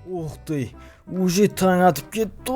Ух ты, уже таң атып кетті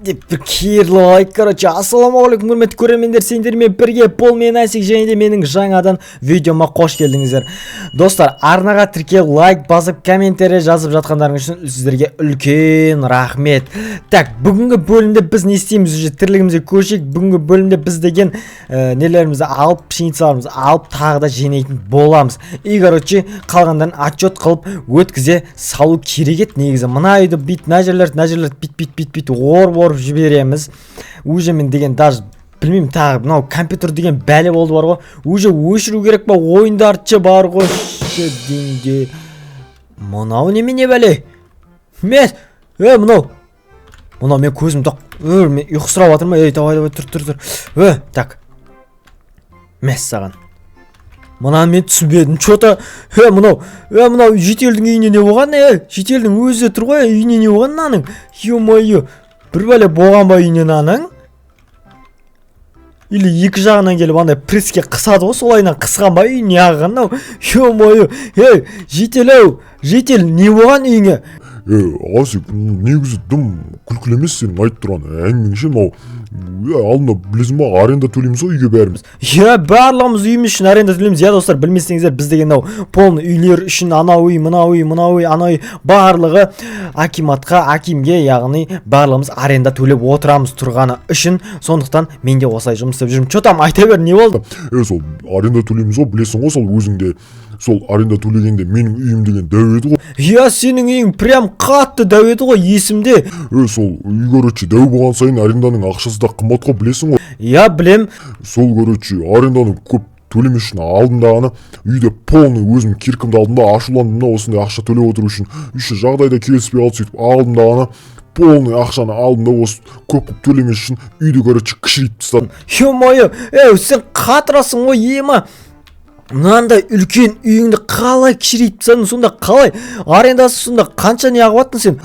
деп бір керлі лайк. Короче, ассалаумағалейкум құрметті көрермендер, сендермен бірге Пол мен Асик және де менің жаңадан видеома қош келдіңіздер. Достар, арнаға тіркеліп лайк басып комментарий жазып жатқандарыңыз үшін сіздерге үлкен рахмет. Так, бүгінгі бөлімде біз не істейміз, уже тірлігімізге көшейік. Бүгінгі бөлімде біз деген нелерімізді алып, пшеницаларымызды алып тағы да жинайтын боламыз. И короче, қалғандарын отчет қылып өткізе салу керек еді негізі. Мына үйді бит, мына жерлерді бит орып жібереміз. Уже мен деген даже білмеймін, тағы мынау компьютер деген бәле болды бар ғой. Уже өшіру керек па, ойындарды бар ғой. Шеденде. Мынау немене бәле? Мынау мен көзім тоқ. Мен ұйқысырап жатыр ма? Давай, тұр. Так. Саған. Мына мен түсінбедім. Чота, мынау жетелдің үйіне не болған? Жетелдің өзі тұр ғой, үйіне не болған наның? Ё-мойо, бір бәле болған ба үйіне наның? Или екі жағынан келіп андай преске қысады ғой, солайынан қысқан ба үйіне ағған? Ё-мойо, жетел, не болған үйіне? Асик, негізі дым күлкілі емес, сен айтып тұрған әңгімеңше, мынау алдында білесің ба, аренда төлейміз ғой үйге бәріміз. Барлығымыз үйіміз үшін аренда төлейміз. Достар, білмесеңіздер, біз деген полный үйлер үшін анау үй, мынау үй барлығы акимге, яғни барлығымыз аренда төлеп отырамыз тұрғаны үшін. Сондықтан мен де осылай жұмыс істеп жүрмін. Чотам, айта бер, не болды? Сол аренда төлейміз ғой, білесің ғой, сол өзіңде сол аренда төлегенде менің үйім деген дәу еді ғой. Сенің үйің прям қатты дәу еді ғой, есімде. Сол үй короче дәу болған сайын аренданың ақшасы да қымбат қой, білесің ғой. Білем. Сол короче аренданы көп төлемес үшін алдындағаны үйде полный өзім киркімді алдым да ашуландым да, осындай ақша төлеп отыру үшін. Үші жағдайда келіспей қалды, сөйтіп алдындағаны полный ақшаны алдым да, осы көп төлемес үшін үйді короче кішірейтіп тастадым. Ё-мойо, сен қатырасың ғой, ема. Мынандай үлкен үйіңді қалай кішірейтіп тастадың, сонда қалай? Арендасы сонда қанша не ағып сен?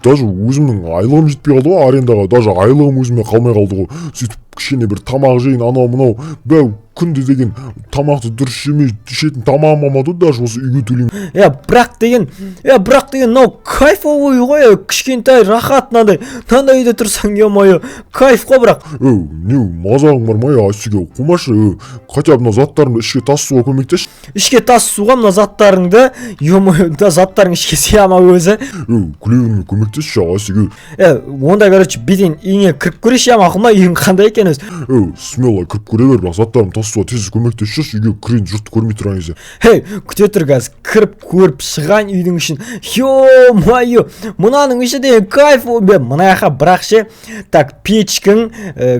Даже өзімнің айлығым жетпей қалды ғой арендаға, даже айлығым өзіме қалмай қалды ғой. Сөйтіп кішкене бір тамақ жейін, анау мынау бәу күнде деген тамақты дұрыс жемей ішетін тамағым болмады, даже осы үйге төлеймін. Бірақ деген мынау кайфовый ғой, кішкентай рахат мынандай үйде тұрсаң, ё-мойо, кайф қой. Бірақ не мазағың бар ма, Асиге қоймашы, хотя бы мына заттарымды ішке тасуға көмектесші. Ішке тасуға мына заттарыңды, ё-мойо, заттарың ішке сияма өзі. Күлегіме көмектесші, Асиге. Онда короче беден үйіңе кіріп көрейші, мақұл ма, үйің қандай екен өзі? Смело кіріп көре бер, бірақ заттарым тасуға тез көмектесші, үйге кірейін, жұртты көрмей тұрған кезде. Күте тұр қазір, кіріп көріп шыған үйдің ішін. Ё-мойо, мынаның іші деген кайф. Мына яқа бірақ ше, так, печкің,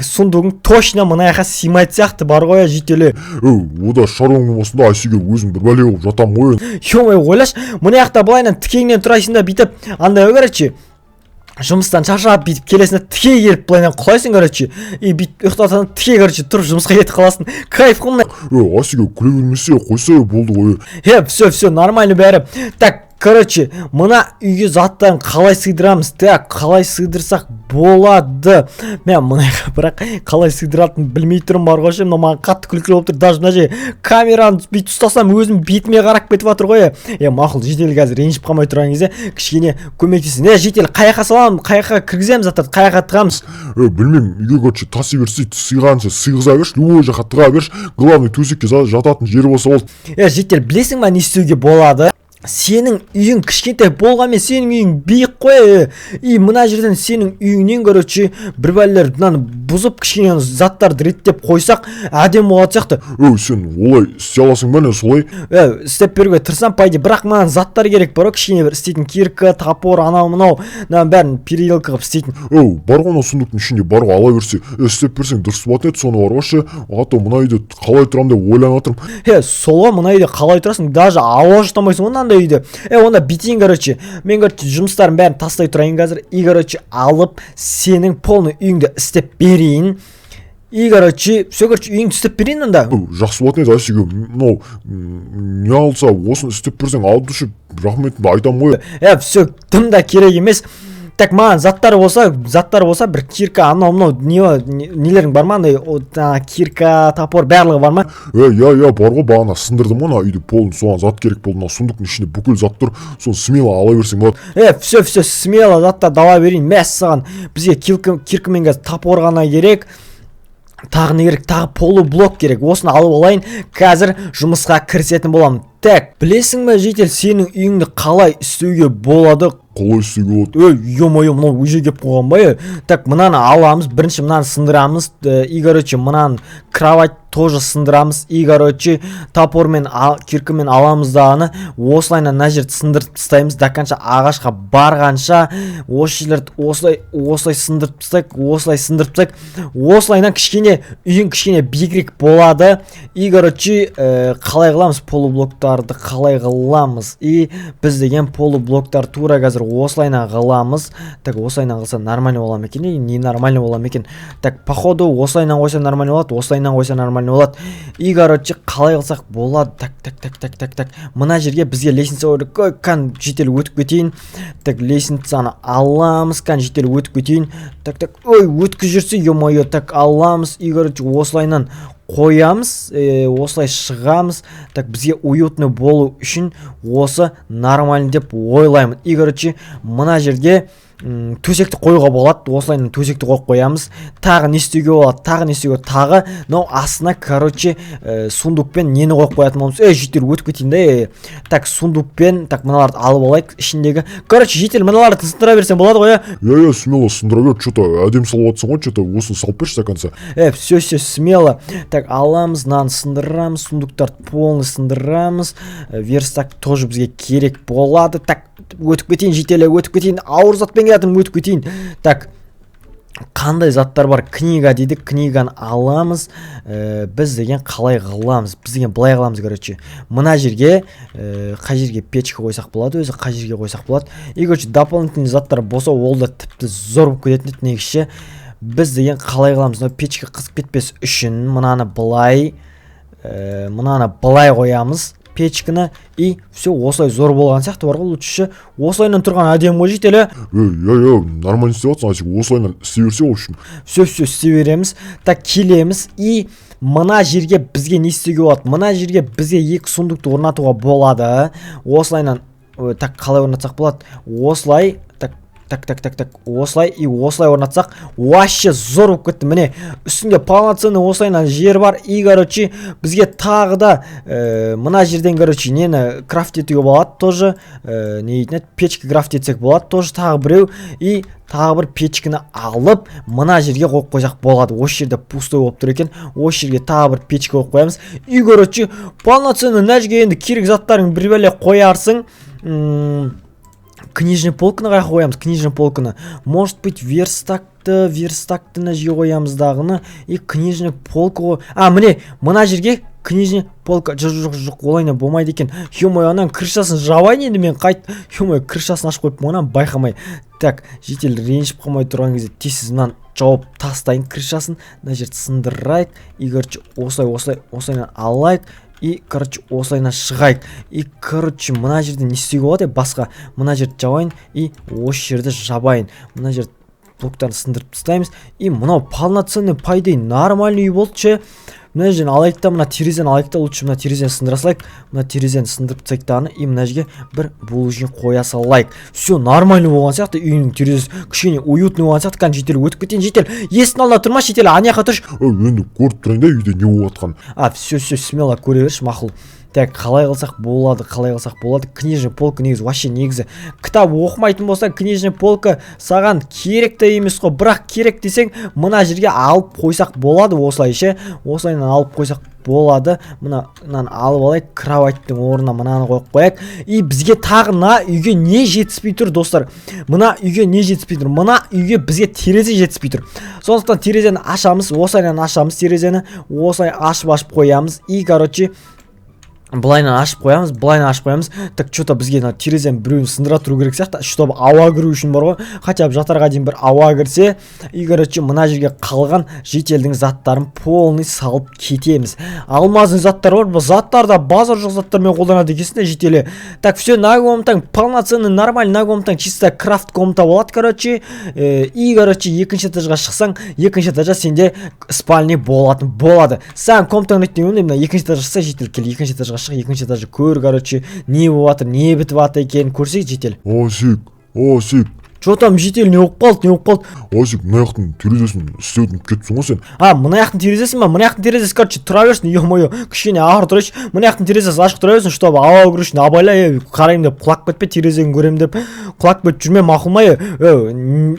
сундугың точно мына яқа симайт сияқты бар ғой, жетелі. Ода шаруаң болмасын да, Асиге өзім бір бәле болып жатам ғой. Ё-мойо, ойлаш, мына яқта былайынан тікеңнен тұрайсың да бүйтіп, андай короче, жұмыстан шаршап бүйтіп келесің, тіке келіп былайынан құлайсың короче, и бүйтіп ұйықтасаң тіке короче тұрып жұмысқа кетіп қаласың. Кайф қой. Асиге күле бермесе қойса болды ғой. Все нормально бәрі. Так, короче, мына үйге заттарын қалай сыйдырамыз? Так, қалай сыйдырсақ болады? Мен мұнайға бірақ қалай сыйдыратын білмей тұрым бар ғой, маған қатты күлкілі болып тұр. Даже мына же камераны бүйтіп ұстасам өзім бетіме қарап кетіп жатыр ғой. Мақұл, жетел қазір ренжіп қалмай тұрған кезде кішкене көмектесін. Жетел, қаяққа саламын, қаяққа кіргіземіз заттарды, қаяққа тығамыз? Білмеймін, үйге короче таси берсей, сыйғанша сыйғыза берші, любой жаққа тыға берші. Главный төсекке жататын жері болса болды. Жетел, білесің ба не істеуге болады? Сенің үйің кішкентай болғанмен сенің үйің биік қой. И мына жерден сенің үйіңнен короче бір бәлелер мынаны бұзып кішкене заттарды реттеп қойсақ әдемі болады сияқты. Сен олай істей аласың ба, не солай? Істеп беруге тырысам пайда, бірақ маған заттар керек бар ғой, кішкене бір істейтін кирка, топор, анау мынау, бәрін переделка қылып істейтін. Бар ғой ана сундуктың ішінде, бар ғой, ала берсе, істеп берсең дұрыс болатын еді, соны бар ғой ше. Ато мына үйде қалай тұрам деп ойланып отырмын. Солға мына үйде қалай тұрасың, даже ауа жұтамайсың ондай үйде. Онда битейін короче. Мен короче жұмыстарын бәрін тастай тұрайын қазір. И короче алып сенің полный үйіңді істеп берейін. И короче, все короче үйіңді істеп берейін онда. Жақсы болатын еді, Асиге. Мынау не алса, осыны істеп берсең алып düşіп, рахметімді айтам ғой. Все, дым да керек емес. Так маған заттар болса бір кирка анау нелерің бар ма, андай кирка, топор барлығы бар ма? Я бар ғой, бағана сындырдым ғой, үйде полын соған зат керек болды, мына сундуктың ішінде бүкіл зат тұр, соны смело ала берсең болады. Все смело заттар дала берейін, мәссаған. Бізге кирка мен топор ғана керек. Тағы не керек? Тағы полублок керек. Осыны алып алайын, қазір жұмысқа кірісетін боламын. Так, білесің бе житель, сенің үйіңді қалай істеуге болады? Қалай істеуге болады? Ё-моё, мынау уже кеп қойған ба? Так, мынаны аламыз, бірінші мынаны сындырамыз, и короче, мынаны кровать тоже сындырамыз, и короче, топормен, киркамен аламыз дағаны, осылайна мына жерді сындырып тастаймыз, до конца ағашқа барғанша, осы жерлерді осылай сындырып тастайық, осылайна кішкене үйің кішкене биігірек болады, и короче, қалай қыламыз полублоктарды, қалай қыламыз, и біз деген полублоктар тура қазір осылайна қыламыз. Так, осылайна қылса нормально бола ма екен, не нормально бола ма екен? Так, походу осылайна қойса нормально болады, осылайна қойса нормально болады. И короче, қалай қылсақ болады? Так. Мына жерге бізге лестница керек, кән житель өтіп кетейін. Так, лестницаны аламыз, кән житель өтіп кетейін. Так, өткіз жүрсе, ё-моё, так аламыз. И короче, осылайнан қоямыз, осылай шығамыз. Так, бізге уютный болу үшін осы нормально деп ойлаймын. И короче, мына жерге төсекті қойуға болады, осылайынан төсекті қойып қоямыз. Тағы не істеуге болады? Тағы но астына короче сундукпен нені қойып қоятын боламыз. Житель өтіп кетейін де. Так, сундукпен, так, мыналарды алып алайық ішіндегі. Короче, житель мыналарды сындыра берсең болады ғой, Я смело сындыра бер, что-то әдем салып жатсың ғой, что-то осыны салып берші до конца. Все смело. Так, аламыз, наны сындырамыз, сундуктарды полный сындырамыз. Верстак тоже бізге керек болады. Так, өтіп кетейін, жителі өтіп кетейін, ауыр затпен келатым өтіп кетейін. Так, қандай заттар бар? Книга дейді, книганы аламыз. Біз деген қалай қыламыз? Біз деген былай қыламыз, короче. Мына жерге, қай жерге печка қойсақ болады, өзі қай жерге қойсақ болады. И короче, дополнительный заттар болса, ол да тіпті зор болып кететін негізше. Біз деген қалай қыламыз? Печка қызып кетпес үшін мынаны былай қоямыз. Печканы, и все осылай зор болған сияқты бар ғой, лучше осылайнан тұрған әдем ғой жителі. Нормально істеп жатсың, осылайнан істей берсе ол үшін. Все істей береміз. Так, келеміз, и мына жерге бізге не істеуге болады? Мына жерге бізге екі сундукты орнатуға болады. Осылайнан, так, қалай орнатсақ болады? Осылай, так, осылай и осылай орнатсақ, вообще зор болып кетті. Міне, үстінде полноценный осылайнан жер бар. И короче, бізге тағы да мына жерден короче нені крафт етуге болады тоже. Не дейтін еді? Печка крафт етсек болады тоже, тағы біреу. И тағы бір печканы алып, мына жерге қойып қойсақ болады. Осы жерде пустой болып тұр екен. Осы жерге тағы бір печка қойып қоямыз. И короче, полноценный мына жерге енді керек заттарын бір бөле қоярсың. Книжный полканы қай қоямыз? Книжный полканы. Может быть, верстакты на жерге қоямыз дағыны. И книжный полка. Міне, мына жерге книжный полка. Жоқ, олайна болмайды екен. Ё-моё, анан крышасын жабайын енді мен қайт. Ё-моё, крышасын ашып қойып мұнан байқамай. Так, житель ренжіп қалмай тұрған кезде тез мынаны жауып тастайын крышасын. Мына жерді сындырайық. И короче, осылайнан алайық. И короче, осылайна шығайық. И короче, мына жерде не істеуге болады? Басқа мына жерді жабайын, и осы жерді жабайын. Мына жерді блоктарын сындырып тастаймыз. И мынау полноценный пайдай нормальный үй болды ше. Мына жерден алайық та, мына терезені алайық та, лучше мына терезені сындыра салайық. Мына терезені сындырып тастайық дағыны, и мына жерге бір булыжын қоя салайық. Все нормальный болған сияқты, үйінің терезесі кішкене уютный болған сияқты. Кән житель өтіп кетейін, житель. Есіктің алдында тұрма, житель, аяққа тұршы. Енді көріп тұрайын да үйде не болып жатқан. Все смело көре берші, мақұл. Так, қалай қылсақ болады? Книжный полка негізі кітап оқымайтын болса, книжный полка саған керек те емес қой. Бірақ керек десең, мына жерге алып қойсақ болады, осылайша. Осылайынан алып қойсақ болады. Мынаны алып алайық, кроваттың орнына мынаны қойып қояйық. И бізге тағы мына үйге не жетіспей тұр, достар? Мына үйге бізге терезе жетіспей тұр. Сондықтан терезені ашамыз, осылайынан ашамыз терезені, осылай ашып қоямыз. И короче, Былайынан ашып қоямыз. Так что-то бізге мына терезенің біреуін сындыра тұру керек сияқты, чтобы ауа кіру үшін бар ғой. Хотя бы жатарға дейін бір ауа кірсе, и короче мына жерге қалған жетелдің заттарын полный салып кетеміз. Алмаздың заттары бар, бұл заттарда базар жоқ заттармен қолданады екенсің жетеле. Так все, на комнатаң полноценный нормальный, на комнатаң чисто крафт комната болады, короче. И короче екінші этажға шықсаң, екінші этажда сенде спальня болады. Саған комнатаң өткен мына екінші этажға шықса жетел кел, екінші этажға шық, екінші этажды көр, короче, не болып жатыр, не бітіп жатыр екенін көрсек жетел. Осик. Что там жетел, не болып қалды? Осик, мына жақтың терезесін істеудің кетіпсің ғой сен. Мына жақтың терезесі ма? Мына жақтың терезесі, короче, тұра берсін, ё-моё, кішкене ағыр тұрайшы. Мына жақтың терезесі ашық тұра берсін, чтобы ауа кіру үшін абайлай, қарайым деп құлап кетпе, терезені көрем деп құлап кетіп жүрме, мақұл ма?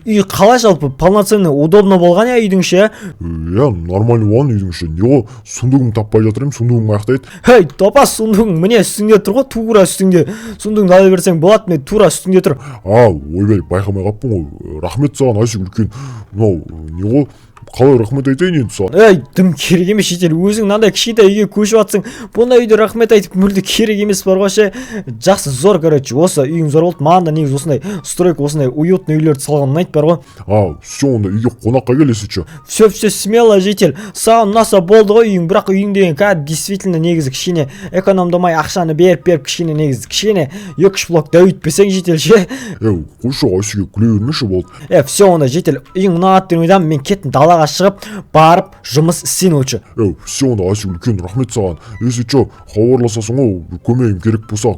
Үй қалай жалпы, полноценный, удобно болған я үйдің іші? Нормальный болған үйдің іші. Не ғой, сундугың таппай жатыр ем, сундугың аяқтайды. Топас сундугың, міне үстіңде тұр ғой, тура үстіңде. Сундугыңды ала берсең болады, мен тура үстіңде тұр. Ойбай, байқамай қаппын ғой. Рахмет саған, Айсик, үлкен. Мынау не ғой, қалай рахмет айтайын енді саған? Дым керек емес жетел, өзің мынандай кішкентай үйге көшіп жатсың. Бұндай үйде рахмет айтып мүлде керек емес бар ғой ше. Жақсы, зор, короче, осы үйің зор болды. Маған да негізі осындай стройка, осындай уютный үйлерді салған ұнайды бар ғой. Все, онда үйге қонаққа келесі че? Все, смело жетел. Саған ұнаса болды ғой үйің, бірақ үйің деген кәдімгі действительно негізі кішкене экономдамай ақшаны беріп кішкене негізі кішкене 2-3 блок дөйтпесең жетел ше. Қойшы Айсикке күле бермеші болды. Все, онда жетел. Үйің ұнады ойдам, мен кеттім далаға шығып барып жұмыс істейін лучше. Все, онда Айсик, үлкен рахмет саған. Если че, хабарласасың ғой, көмегім керек болса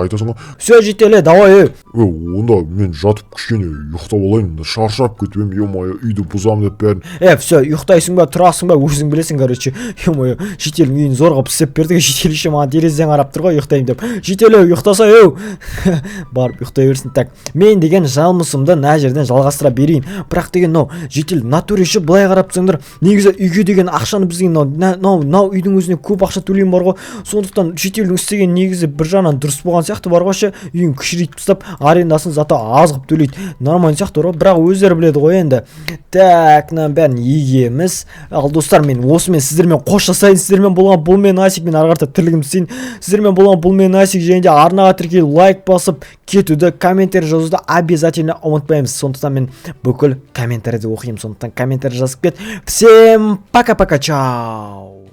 айтасың ғой. Все, жетеле, давай. Онда мен жатып кішкене ұйықтап алайын, шаршап кетіп ем, ё-моё, үйді бұзам деп бәрін. Все, ұйықтайсың ба, тұрасың ба, өзің білесің, короче. Ё-моё, жетелің үйін зорға істеп берді, жетел еще маған терезеден қарап тұр ғой, ұйықтайын деп. Жетеле, ұйықтаса, барып ұйықтай берсін. Так, мен деген жалмысымды мына жерден жалғастыра берейін. Бірақ деген жетел натуреше былай қарап тұрсаңдар, негізі үйге деген ақшаны бізге мынау үйдің өзіне көп ақша төлейін бар ғой. Сондықтан жетелдің істеген негізі бір жағынан дұрыс болған сияқты бар ғой ше. Үйін кішірейтіп тастап, арендасын зато аз қылып төлейді. Нормально сияқты бар ғой, бірақ өздері біледі ғой енді. Так, мына бәрін егеміз. Ал достар, мен осымен сіздермен қоштасайын. Сіздермен болған бұл мен Асик, мен ары қарата тірлігімді істейін. Сіздермен болған бұл мен Асик, және де арнаға тіркеліп лайк басып кетуді, комментарий жазуды обязательно ұмытпаймыз. Сондықтан мен бүкіл комментарийді оқимын. Сондықтан комментарий жазып кет. Всем пока-пока, чао.